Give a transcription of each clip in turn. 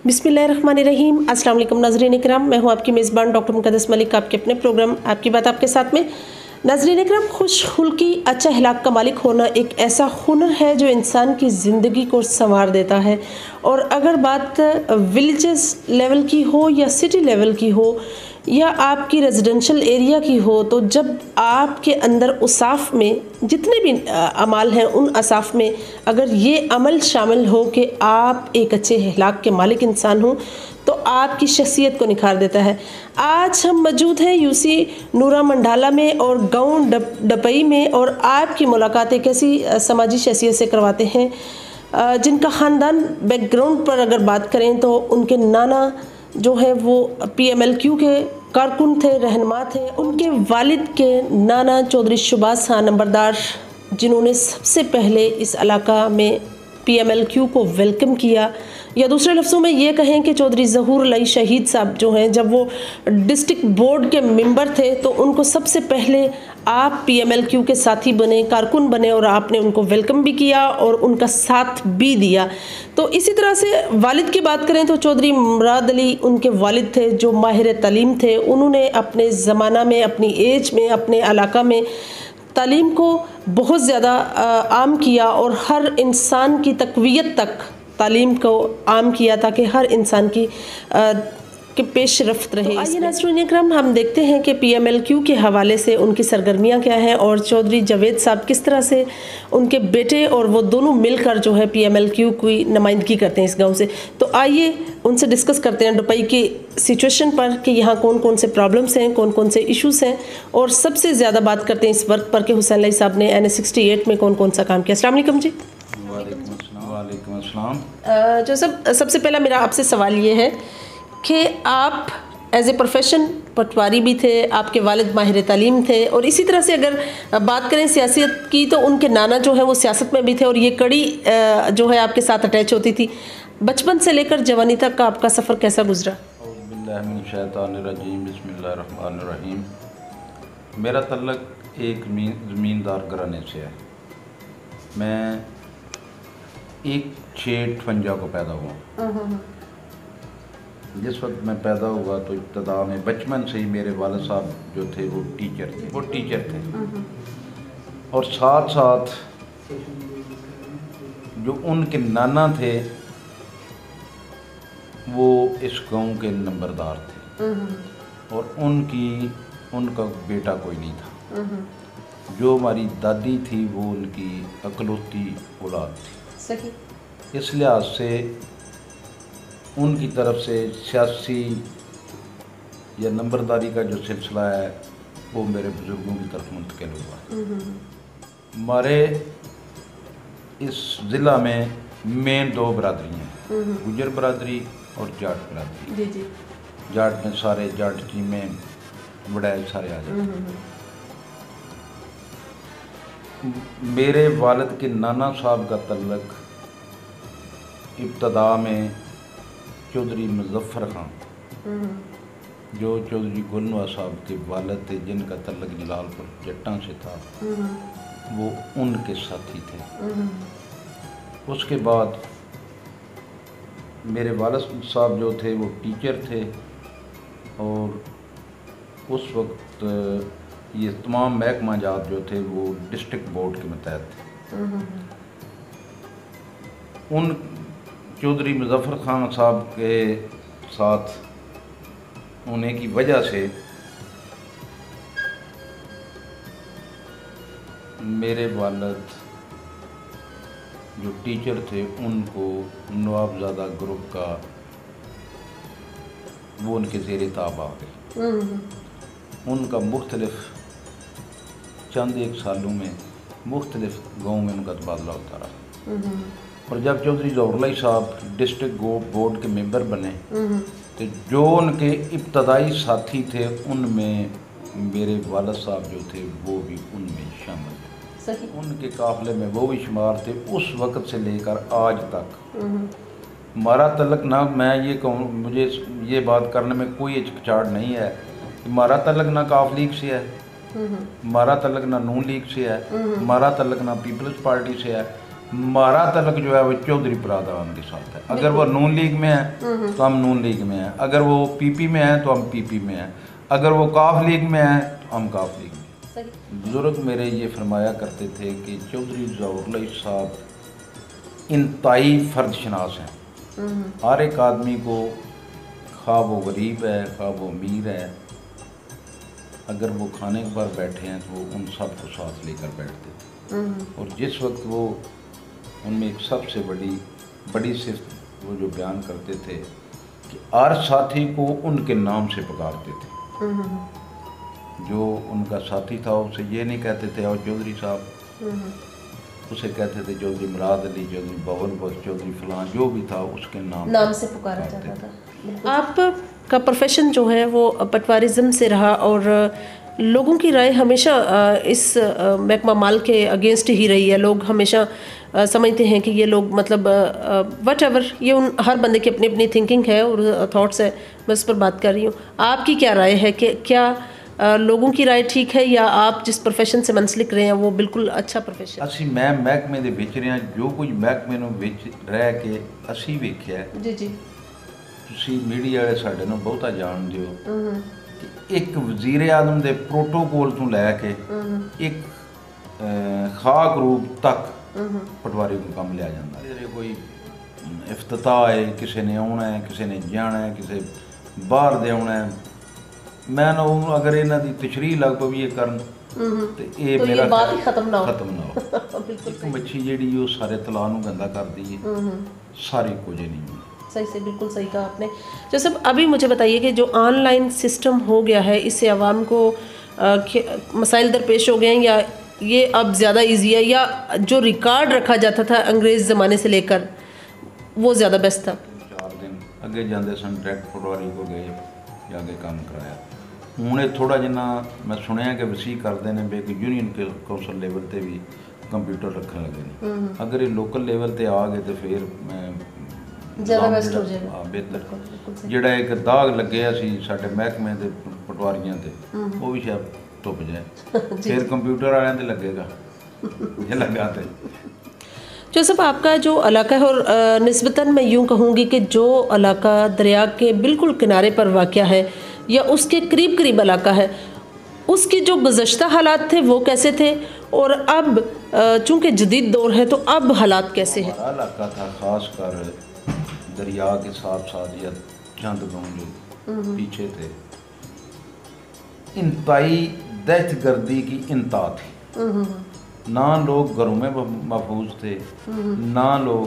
बिस्मिल्लाहिर्रहमानिर्रहीम। अस्सलाम वालेकुम नाज़रीन इकराम, मैं हूं आपकी मेज़बान डॉक्टर मुक़द्दस मलिक, आपके अपने प्रोग्राम आपकी बात आपके साथ में। नाज़रीन इकराम, खुश हुल्की अच्छा अखलाक का मालिक होना एक ऐसा हुनर है जो इंसान की ज़िंदगी को संवार देता है। और अगर बात विलेजेस लेवल की हो या सिटी लेवल की हो या आपकी रेजिडेंशियल एरिया की हो, तो जब आपके अंदर उसाफ में जितने भी अमाल हैं, उन असाफ में अगर ये अमल शामिल हो कि आप एक अच्छे अखलाक के मालिक इंसान हो, तो आपकी शख्सियत को निखार देता है। आज हम मौजूद हैं यूसी नूरा मंडाला में और गांव डपई में, और आपकी मुलाकात एक ऐसी समाजी शख्सियत से करवाते हैं जिनका ख़ानदान बैकग्राउंड पर अगर बात करें तो उनके नाना जो है वो PMLQ के कारकुन थे, रहनुमा थे। उनके वालिद के नाना चौधरी शुबास खान नंबरदार, जिन्होंने सबसे पहले इस इलाका में PMLQ को वेलकम किया, या दूसरे लफ्ज़ों में ये कहें कि चौधरी ज़हूर अली शहीद साहब जो हैं, जब वो डिस्ट्रिक्ट बोर्ड के मेंबर थे तो उनको सबसे पहले आप PMLQ के साथी बने, कारकुन बने, और आपने उनको वेलकम भी किया और उनका साथ भी दिया। तो इसी तरह से वालिद की बात करें तो चौधरी मुराद अली उनके वालिद थे जो माहिर तालीम थे। उन्होंने अपने ज़माना में, अपनी एज में, अपने इलाका में तालीम को बहुत ज़्यादा आम किया और हर इंसान की तक़वियत तक तालीम को आम किया ताकि हर इंसान की के पेश रफ्त रहे। तो आइए नाज़रीन इकराम, हम देखते हैं कि PMLQ के हवाले से उनकी सरगर्मियाँ क्या हैं और चौधरी जावेद साहब किस तरह से उनके बेटे और वो दोनों मिलकर जो है PMLQ की नुमाइंदगी करते हैं इस गांव से। तो आइए उनसे डिस्कस करते हैं डुपई की सिचुएशन पर कि यहाँ कौन कौन से प्रॉब्लम्स हैं, कौन कौन से इशूज़ हैं, और सबसे ज़्यादा बात करते हैं इस वर्क पर कि हुसैन अली साहब ने NH 68 में कौन कौन सा काम किया। अस्सलाम वालेकुम जी। वालेकुम अस्सलाम। जो सबसे पहला मेरा आपसे सवाल ये है कि आप एज ए प्रोफेशन पटवारी भी थे, आपके वालिद माहिर तालीम थे, और इसी तरह से अगर बात करें सियासत की तो उनके नाना जो है वो सियासत में भी थे और ये कड़ी जो है आपके साथ अटैच होती थी। बचपन से लेकर जवानी तक का आपका सफ़र कैसा गुजरा? बिस्मिल्लाहिर्रहमानिर्रहीम, बिस्मिल्लाहिर्रहमानिर्रहीम। मेरा तल्लक एक ज़मींदार घराने से है। मैं 1/6 को पैदा हुआ। जिस वक्त मैं पैदा हुआ तो इब्तदा में बचपन से ही मेरे वालिद साहब जो थे वो टीचर थे। और साथ साथ जो उनके नाना थे वो इस गांव के नंबरदार थे, और उनका बेटा कोई नहीं था। जो हमारी दादी थी वो उनकी अकलौती औलाद थी। सही। इस लिहाज से उनकी तरफ से सियासी या नंबरदारी का जो सिलसिला है वो मेरे बुज़ुर्गों की तरफ मुंतकिल हुआ। हमारे इस ज़िला में मेन 2 बरादरी हैं, गुजर बरादरी और जाट बरादरी। जी। जाट में सारे जाट चीमे बड़े सारे आ जाते। मेरे वालिद के नाना साहब का तल्लक इब्तदा में चौधरी मुज़फ़्फ़र खान, जो चौधरी गुलनवा साहब के वालिद थे, जिनका तल्लक जलालपुर जट्टा से था, वो उनके साथी थे। उसके बाद मेरे वालिद साहब जो थे वो टीचर थे, और उस वक्त ये तमाम महकमा जात जो थे वो डिस्ट्रिक्ट बोर्ड के मतहत थे। उन चौधरी मुज़फ़्फ़र खान साहब के साथ होने की वजह से मेरे वालिद जो टीचर थे उनको नवाबज़ादा ग्रुप का वो उनके ज़ेरे ताब आ गए। उनका मुख्तलिफ चंद एक सालों में मुख्तलिफ गाँव में उनका तबादला होता रहा। और जब चौधरी ज़हूर अली साहब डिस्ट्रिक्ट बोर्ड के मेंबर बने तो जो उनके इब्तदाई साथी थे उनमें मेरे वालिद साहब जो थे वो भी उनमें शामिल थे। उनके काफ़िले में वो भी शुमार थे। उस वक़्त से लेकर आज तक हमारा तल्लक ना, मैं ये कहूँ, मुझे ये बात करने में कोई हिचकिचाहट नहीं है, हमारा तल्लक ना काफ लीग से है, हमारा तल्लक ना नून लीग से है, हमारा तल्लक ना पीपल्स पार्टी से है, हमारा तलक जो है वो चौधरी बरादरान के साथ है। अगर वो नून लीग में है तो हम नून लीग में हैं, अगर वो पीपी में है तो हम पीपी में हैं, अगर वो काफ लीग में है तो हम काफ लीग में। बुजुर्ग मेरे ये फरमाया करते थे कि चौधरी ज़फ़रुल्लाह साहब इंतहाई फ़र्द शनास हैं। हर एक आदमी को, खा वो गरीब है खा वो अमीर है, अगर वो खाने पर बैठे हैं तो वो उन सब को साथ लेकर बैठते थे। और जिस वक्त वो उनमें एक सबसे बड़ी सिर्फ वो जो बयान करते थे कि हर साथी को उनके नाम से पुकारते थे। जो उनका साथी था उसे ये नहीं कहते थे और चौधरी साहब, उसे कहते थे चौधरी मुराद अली, चौधरी बावल बख्श, चौधरी फलां, जो भी था उसके नाम से पुकारा जाता था। आपका प्रोफेशन जो है वो पटवारिज़म से रहा और लोगों की राय हमेशा इस महकमा माल के अगेंस्ट ही रही है। लोग हमेशा समझते हैं कि ये लोग मतलब वट एवर, ये हर बंदे की अपनी अपनी थिंकिंग है और थॉट्स है, मैं उस पर बात कर रही हूँ। आपकी क्या राय है कि क्या लोगों की राय ठीक है या आप जिस प्रोफेशन से मंसलिक रहे हैं वो बिल्कुल अच्छा प्रोफेशन? ਅਸੀਂ ਮੈਂ ਮਹਿਕਮੇ ਦੇ ਵਿੱਚ ਰਿਹਾ, ਜੋ ਕੁਝ ਮਹਿਕਮੇ ਨੂੰ ਵਿੱਚ ਰਹਿ ਕੇ ਅਸੀਂ ਵੇਖਿਆ ਜੀ ਜੀ, ਤੁਸੀਂ ਮੀਡੀਆ ਵਾਲੇ ਸਾਡੇ ਨੂੰ ਬਹੁਤਾ ਜਾਣਦੇ ਹੋ ਕਿ ਇੱਕ ਵਜ਼ੀਰ ਆਜ਼ਮ ਦੇ ਪ੍ਰੋਟੋਕੋਲ ਤੋਂ ਲੈ ਕੇ ਇੱਕ ਖਾਕ ਰੂਪ ਤੱਕ ਪਟਵਾਰੀ ਨੂੰ ਕੰਮ ਲਿਆ ਜਾਂਦਾ। ਜੇ ਕੋਈ ਇਫਤਤਾਹ ਹੈ, ਕਿਸੇ ਨੇ ਆਉਣਾ ਹੈ, ਕਿਸੇ ਨੇ ਜਾਣਾ ਹੈ, ਕਿਸੇ ਬਾਹਰ ਦੇ ਆਉਣਾ ਹੈ, मैं ना अगर इन्हों की तशरीह लग पवीए कर तो ये मेरा बात ही खत्म ना हो। एक मच्छी जी वो सारे तलाह में गंदा करती है, सारी कुछ नहीं। सही से, बिल्कुल सही कहा आपने। जैसे अभी मुझे बताइए कि जो ऑनलाइन सिस्टम हो गया है इससे आवाम को मसाइल दरपेश हो गए हैं या ये अब ज़्यादा ईजी है, या जो रिकॉर्ड रखा जाता था अंग्रेज़ ज़माने से लेकर वो ज़्यादा बेस्ट था? 4 दिन अगे जाते सन डायरैक्ट पटवारी को गए जाके काम कराया। हूँ थोड़ा जिन्ना मैं सुनिया कि वसी करते हैं भी यूनियन कौंसल लेवल पर भी कंप्यूटर रखने लगे हैं। अगर ये लोकल लेवल पर आ गए तो फिर बेहतर जोड़ा एक दाग लगे साढ़े महकमे के पटवारियों से वो भी शायद टुप जाए, फिर कंप्यूटर वाले तो लगेगा ये लगा तो। जो सब आपका जो इलाका है और निस्बतन मैं यूँ कहूँगी कि जो इलाका दरिया के बिल्कुल किनारे पर वाक़या है या उसके करीब करीब इलाका है, उसकी जो गुज़श्ता हालात थे वो कैसे थे और अब चूँकि जदीद दौर है तो अब हालात कैसे हैं? हमारा इलाका था ख़ास कर दरिया के साथ साथ या चंद गाँव जो पीछे थे, इंतहाई दहशतगर्दी की इंतहा थी। ना लोग घरों में महफूज थे, ना लोग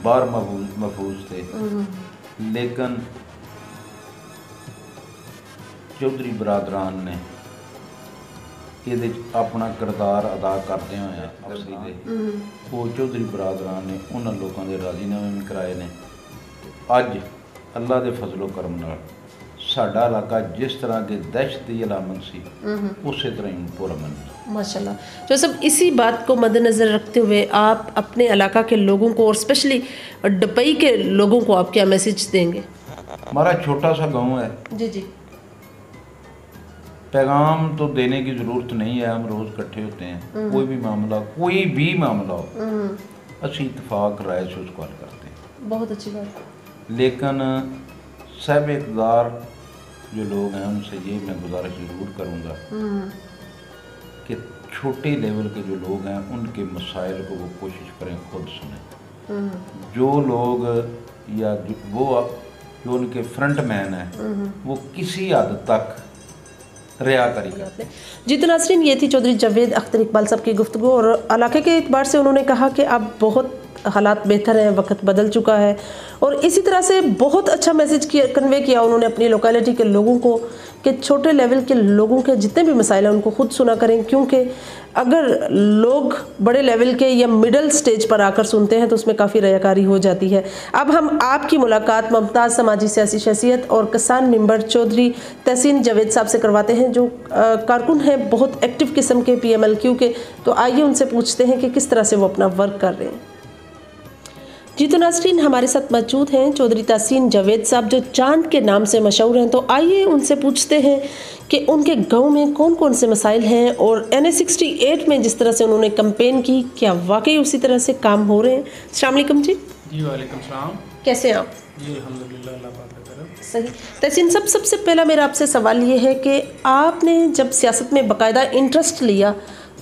बाहर महफूज थे, लेकिन चौधरी बरादरान ने ये अपना किरदार अदा करते हुए वो चौधरी बरादरान ने उन्होंने लोगों के राजीनामे भी कराए ने। अज अल्लाह के फजलो करम नाल साडा इलाका जिस तरह की दहशत की अलामत सी उस तरह ही पुरअमन। माशाल्लाह। जो सब इसी बात को मद्देनज़र रखते हुए आप अपने इलाका के लोगों को और स्पेशली डपई के लोगों को आप क्या मैसेज देंगे? हमारा छोटा सा गांव है जी जी, पैगाम तो देने की ज़रूरत नहीं है, हम रोज़ इकट्ठे होते हैं, कोई भी मामला हो असी इतफाक राय से उसको हल करते हैं। बहुत अच्छी बात। लेकिन सब इक़्तिदार जो लोग हैं उनसे ये मैं गुजारिश ज़रूर करूँगा कि छोटे लेवल के जो लोग हैं उनके मसाइल को वो कोशिश करें खुद सुने। जो लोग या जो उनके फ्रंट मैन हैं वो किसी हद तक रियाकारी करते। जी तो नाज़रीन, ये थी चौधरी जावेद अख्तर इकबाल साहब की गुफ्तगू और इलाके के एतबार से उन्होंने कहा कि अब बहुत हालात बेहतर हैं, वक्त बदल चुका है और इसी तरह से बहुत अच्छा मैसेज कन्वे किया उन्होंने अपनी लोकेलिटी के लोगों को कि छोटे लेवल के लोगों के जितने भी मसाइल हैं उनको खुद सुना करें, क्योंकि अगर लोग बड़े लेवल के या मिडल स्टेज पर आकर सुनते हैं तो उसमें काफ़ी रयाकारी हो जाती है। अब हम आपकी मुलाकात मुमताज़ समाजी सियासी शख्सियत और किसान मेंबर चौधरी तहसीन जावेद साहब से करवाते हैं, जो कारकुन हैं बहुत एक्टिव किस्म के PMLQ के। तो आइए उनसे पूछते हैं कि किस तरह से वो अपना वर्क कर रहे हैं। जी तो नाज़रीन, हमारे साथ मौजूद हैं चौधरी तहसीन जावेद साहब, जो चांद के नाम से मशहूर हैं। तो आइए उनसे पूछते हैं कि उनके गांव में कौन कौन से मसाइल हैं और NH 68 में जिस तरह से उन्होंने कैंपेन की, क्या वाकई उसी तरह से काम हो रहे हैं। अस्सलाम वालेकुम जी। जी वालेकुम सलाम। कैसे हैं आप? जी अल्हम्दुलिल्लाह, अल्लाह पाक का करम। सही। तहसीन साहब, सबसे पहला मेरा आपसे सवाल ये है कि आपने जब सियासत में बाकायदा इंटरेस्ट लिया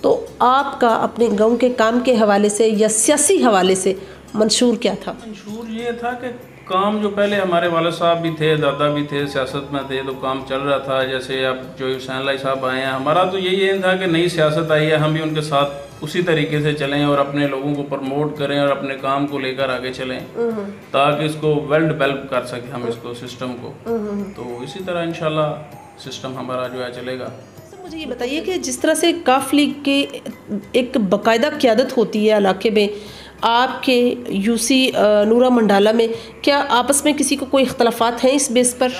तो आपका अपने गांव के काम के हवाले से या सियासी हवाले से मंशूर क्या था? मंशूर ये था कि काम जो पहले हमारे वाले साहब भी थे, दादा भी थे, सियासत में थे, तो काम चल रहा था। जैसे अब जो हुसैन लाई साहब आए हैं, हमारा तो यही एम था कि नई सियासत आई है, हम भी उनके साथ उसी तरीके से चलें और अपने लोगों को प्रमोट करें और अपने काम को लेकर आगे चलें ताकि इसको वेल डेवलप कर सकें हम इसको सिस्टम को। तो इसी तरह इंशाल्लाह सिस्टम हमारा जो है चलेगा। मुझे ये बताइए कि जिस तरह से काफ लीग की एक बाकायदा क़यादत होती है इलाके में, आपके यूसी नूरा मंडाला में क्या आपस में किसी को कोई इख्तलाफात हैं इस बेस पर?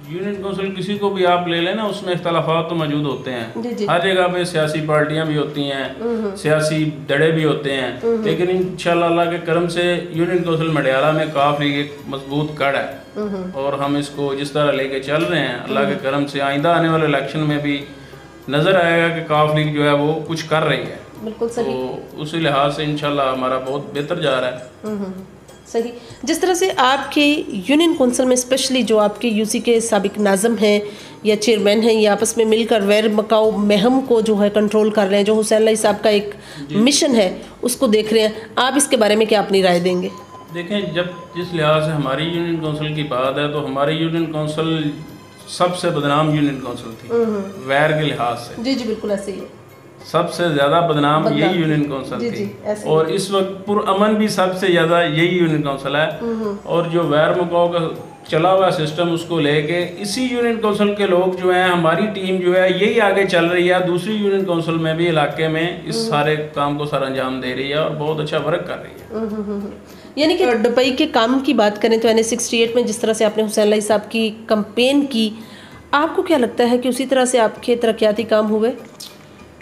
यूनियन काउंसिल किसी को भी आप ले लें ना, उसमें इख्तलाफात तो मौजूद होते हैं। जी जी। हर जगह पे सियासी पार्टियां भी होती हैं, सियासी दड़े भी होते हैं, लेकिन इंशाल्लाह अल्लाह के करम से यूनियन काउंसिल मंडाला में काफ़ी एक मजबूत कड़ है और हम इसको जिस तरह लेके चल रहे हैं, अल्लाह के करम से आइंदा आने वाले इलेक्शन में भी नज़र आएगा कि काफ लीग जो है वो कुछ कर रही है। बिल्कुल सही। तो उसी लिहाज से इंशाल्लाह हमारा बहुत बेहतर जा रहा है। सही। जिस तरह से आपके यूनियन काउंसिल में स्पेशली जो आपके यूसी के साबिक नाज़म हैं या चेयरमैन हैं, ये आपस में मिलकर वैर मकाओ महम को जो है कंट्रोल कर रहे हैं, जो हुसैन लाई साहब का एक मिशन है उसको देख रहे हैं, आप इसके बारे में क्या अपनी राय देंगे? देखें, जब जिस लिहाज से हमारी यूनियन काउंसिल की बात है, तो हमारी यूनियन काउंसिल सबसे बदनाम यूनियन काउंसिल थी वैर के लिहाज से। जी जी, बिल्कुल ऐसे ही है। सबसे ज़्यादा बदनाम यही यूनियन काउंसिल थी और इस वक्त पुरअमन भी सबसे ज़्यादा यही यूनियन काउंसिल है। और जो वैर मकाओ का चला हुआ सिस्टम, उसको लेके इसी यूनियन काउंसिल के लोग जो हैं, हमारी टीम जो है यही आगे चल रही है, दूसरी यूनियन काउंसिल में भी इलाके में इस सारे काम को सर अंजाम दे रही है और बहुत अच्छा वर्क कर रही है। यानी कि दुबई के काम की बात करें तो NH 68 में जिस तरह से आपने हुसैन लाई साहब की कैंपेन की, आपको क्या लगता है कि उसी तरह से आपके तरक्याती काम हुए?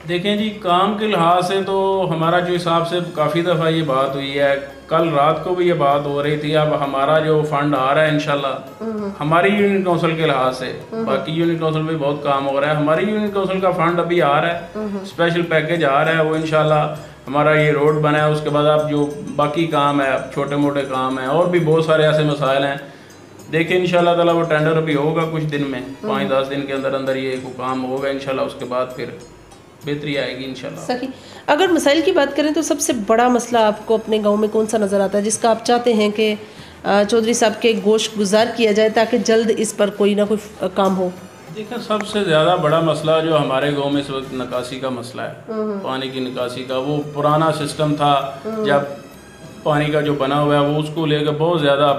देखें जी, काम के लिहाज से तो हमारा जो हिसाब से काफ़ी दफ़ा ये बात हुई है, कल रात को भी ये बात हो रही थी। अब हमारा जो फंड आ रहा है इंशाल्लाह हमारी यूनियन काउंसिल के लिहाज से, बाकी यूनियन काउंसिल में बहुत काम हो रहा है, हमारी यूनियन काउंसिल का फंड अभी आ रहा है, स्पेशल पैकेज आ रहा है, वो इंशाल्लाह हमारा ये रोड बना है। उसके बाद अब जो बाकी काम है, छोटे मोटे काम है, और भी बहुत सारे ऐसे मसाइल हैं। देखिए इंशाल्लाह ताला वो टेंडर अभी होगा कुछ दिन में, 5-10 दिन के अंदर अंदर ये काम होगा इंशाल्लाह, उसके बाद फिर बेहतरी आएगी इंशाल्लाह। सही। अगर मसाइल की बात करें तो सबसे बड़ा मसला आपको अपने गांव में कौन सा नज़र आता है जिसका आप चाहते हैं कि चौधरी साहब के गोश्त गुजार किया जाए ताकि जल्द इस पर कोई ना कोई काम हो? देखिए, सबसे ज़्यादा बड़ा मसला जो हमारे गांव में इस वक्त निकासी का मसला है, पानी की निकासी का। वो पुराना सिस्टम था, जब पानी का जो बना हुआ है वो उसको लेकर बहुत ज़्यादा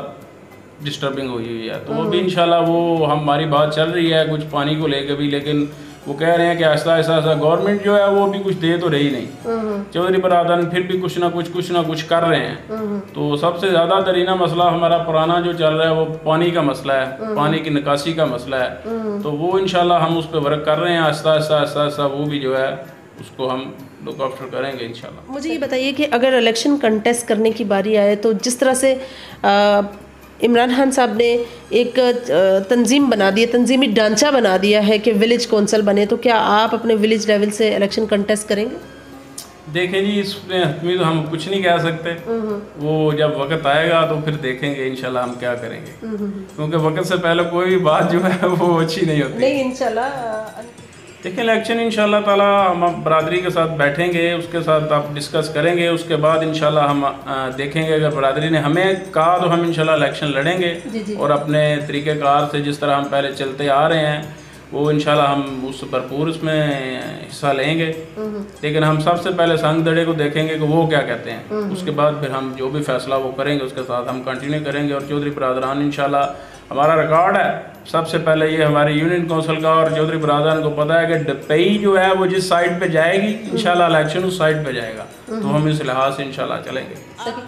डिस्टर्बिंग हुई हुई है। तो वो भी इंशाल्लाह वो हमारी बात चल रही है कुछ पानी को लेकर भी, लेकिन वो कह रहे हैं कि ऐसा ऐसा गवर्नमेंट जो है वो भी कुछ दे तो रही नहीं। चौधरी बरादर फिर भी कुछ ना कुछ कर रहे हैं। तो सबसे ज़्यादा दरीना मसला हमारा पुराना जो चल रहा है वो पानी का मसला है, पानी की निकासी का मसला है। तो वो इंशाल्लाह हम उस पर वर्क कर रहे हैं, आहिस्ता आहिस्ता वो भी जो है उसको हम लुक आफ्टर करेंगे इंशाल्लाह। मुझे ये बताइए कि अगर इलेक्शन कंटेस्ट करने की बारी आए तो जिस तरह से इमरान खान साहब ने एक तंजीम बना दी है, तंजीमी ढांचा बना दिया है कि विलेज कौंसल बने, तो क्या आप अपने विलेज लेवल से इलेक्शन कंटेस्ट करेंगे? देखें जी, इसमें हतमी तो हम कुछ नहीं कह सकते, वो जब वक्त आएगा तो फिर देखेंगे इंशाल्लाह हम क्या करेंगे, क्योंकि वक्त से पहले कोई भी बात जो है वो अच्छी नहीं होती। नहीं, इंशाल्लाह देखिए इलेक्शन इंशाल्लाह ताला हम बरादरी के साथ बैठेंगे, उसके साथ आप डिस्कस करेंगे, उसके बाद इंशाल्लाह हम देखेंगे। अगर बरादरी ने हमें कहा तो हम इंशाल्लाह इलेक्शन लड़ेंगे और अपने तरीक़ेकार से जिस तरह हम पहले चलते आ रहे हैं वो इंशाल्लाह हम उस भरपूर उसमें हिस्सा लेंगे। लेकिन हम सबसे पहले संग दड़े को देखेंगे कि वो क्या कहते हैं, उसके बाद फिर हम जो भी फैसला वो करेंगे उसके साथ हम कंटिन्यू करेंगे। और चौधरी बरादरान इंशाल्लाह हमारा रिकॉर्ड है सबसे पहले ये हमारे यूनियन काउंसिल का, और चौधरी बरादरान को पता है कि डपई जो है वो जिस साइड पे जाएगी इंशाल्लाह इलेक्शन उस साइड पे जाएगा, तो हम इस लिहाज से इंशाल्लाह चलेंगे।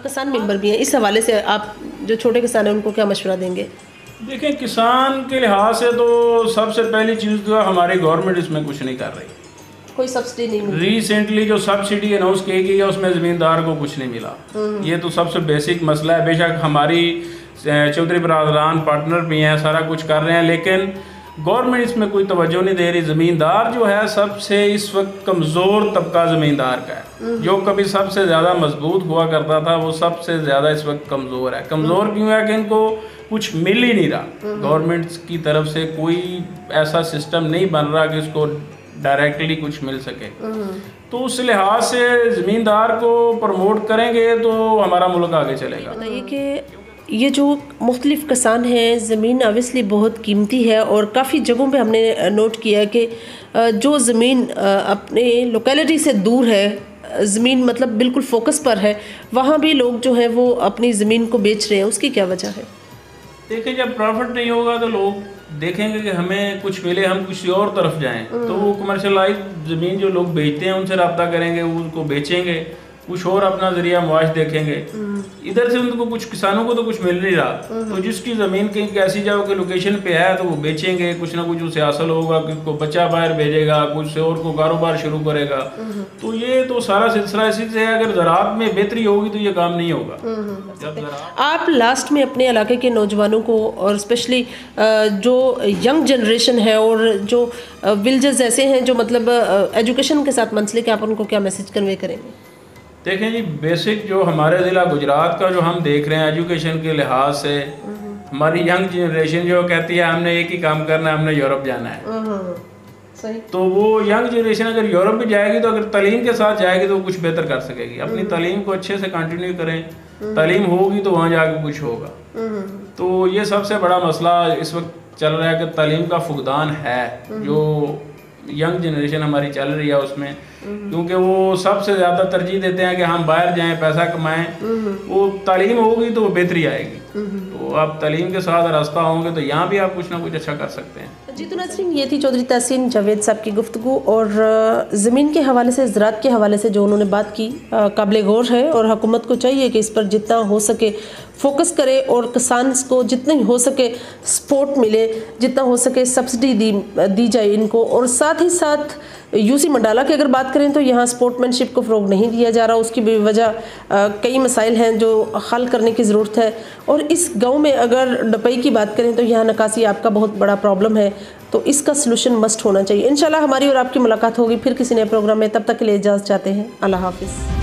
किसान मेंबर भी हैं, इस हवाले से आप जो छोटे किसान हैं उनको क्या मशवरा देंगे? देखें, किसान के लिहाज से तो सबसे पहली चीज़ तो हमारी गवर्नमेंट इसमें कुछ नहीं कर रही। कोई सब्सिडी नहीं मिली। रिसेंटली जो सब्सिडी अनाउंस की गई है उसमें ज़मींदार को कुछ नहीं मिला। ये तो सबसे बेसिक मसला है। बेशक हमारी चौधरी बरादरान पार्टनर भी हैं, सारा कुछ कर रहे हैं, लेकिन गवर्नमेंट इसमें कोई तवज्जो नहीं दे रही। ज़मींदार जो है सबसे इस वक्त कमज़ोर तबका ज़मींदार का है। जो कभी सबसे ज़्यादा मजबूत हुआ करता था वो सबसे ज़्यादा इस वक्त कमज़ोर है। कमज़ोर क्यों है कि इनको कुछ मिल ही नहीं रहा। गवर्नमेंट की तरफ से कोई ऐसा सिस्टम नहीं बन रहा कि उसको डायरेक्टली कुछ मिल सके। तो उस लिहाज से ज़मींदार को प्रमोट करेंगे तो हमारा मुल्क आगे चलेगा। बताइए कि ये जो मुख्तलिफ किसान हैं, ज़मीन ऑब्वियसली बहुत कीमती है और काफ़ी जगहों पे हमने नोट किया है कि जो ज़मीन अपने लोकेलिटी से दूर है, ज़मीन मतलब बिल्कुल फोकस पर है, वहाँ भी लोग जो है वो अपनी ज़मीन को बेच रहे हैं। उसकी क्या वजह है? देखिए, जब प्रॉफिट नहीं होगा तो लोग देखेंगे कि हमें कुछ मिले, हम किसी और तरफ जाएं, तो वो कमर्शलाइज ज़मीन जो लोग बेचते हैं उनसे रब्ता करेंगे, उनको बेचेंगे, कुछ और अपना जरिया मुआश देखेंगे। इधर से उनको कुछ किसानों को तो कुछ मिल नहीं रहा, तो जिसकी ज़मीन कहीं ऐसी जगह के लोकेशन पे है तो वो बेचेंगे, कुछ ना कुछ उसे हासिल होगा, किसको बच्चा बाहर भेजेगा, कुछ से और को कारोबार शुरू करेगा। तो ये तो सारा सिलसिला इसी से है। अगर ज़राअत में बेहतरी होगी तो ये काम नहीं होगा। जब आप लास्ट में अपने इलाके के नौजवानों को और स्पेशली जो यंग जनरेशन है और जो विलेजेस ऐसे हैं जो मतलब एजुकेशन के साथ मंसलिक, आप उनको क्या मैसेज कन्वे करेंगे? देखें जी, बेसिक जो हमारे ज़िला गुजरात का जो हम देख रहे हैं एजुकेशन के लिहाज से, हमारी यंग जनरेशन जो कहती है हमने एक ही काम करना है, हमने यूरोप जाना है। सही। तो वो यंग जनरेशन अगर यूरोप भी जाएगी तो अगर तालीम के साथ जाएगी तो वो कुछ बेहतर कर सकेगी। अपनी तालीम को अच्छे से कंटिन्यू करें, तालीम होगी तो वहाँ जाके कुछ होगा। तो ये सबसे बड़ा मसला इस वक्त चल रहा है कि तालीम का फुकदान है जो यंग जनरेशन हमारी चल रही है उसमें, क्योंकि वो सबसे ज़्यादा तरजीह देते हैं कि हम बाहर जाएं, पैसा कमाएं। वो तालीम होगी तो वो बेहतरी आएगी। तो आप तालीम के साथ रास्ता होंगे तो यहाँ भी आप कुछ ना कुछ अच्छा कर सकते हैं। जी तो नाज़रीन, ये थी चौधरी तहसीन जावेद साहब की गुफ्तगू और ज़मीन के हवाले से, ज़राअत के हवाले से जो उन्होंने बात की काबिल गौर है और हुकूमत को चाहिए कि इस पर जितना हो सके फोकस करे और किसान को जितनी हो सके सपोर्ट मिले, जितना हो सके सब्सिडी दी जाए इनको। और साथ ही साथ यूसी मंडाला की अगर बात करें तो यहाँ स्पोर्ट्समैनशिप को फ़रोग नहीं दिया जा रहा। उसकी बेवजह कई मसाइल हैं जो हल करने की ज़रूरत है। और इस गांव में अगर डपई की बात करें तो यहाँ नकासी आपका बहुत बड़ा प्रॉब्लम है, तो इसका सलूशन मस्ट होना चाहिए। इंशाल्लाह हमारी और आपकी मुलाकात होगी फिर किसी नए प्रोग्राम में। तब तक के लिए इजाज़त चाहते हैं। अल्लाह हाफिज़।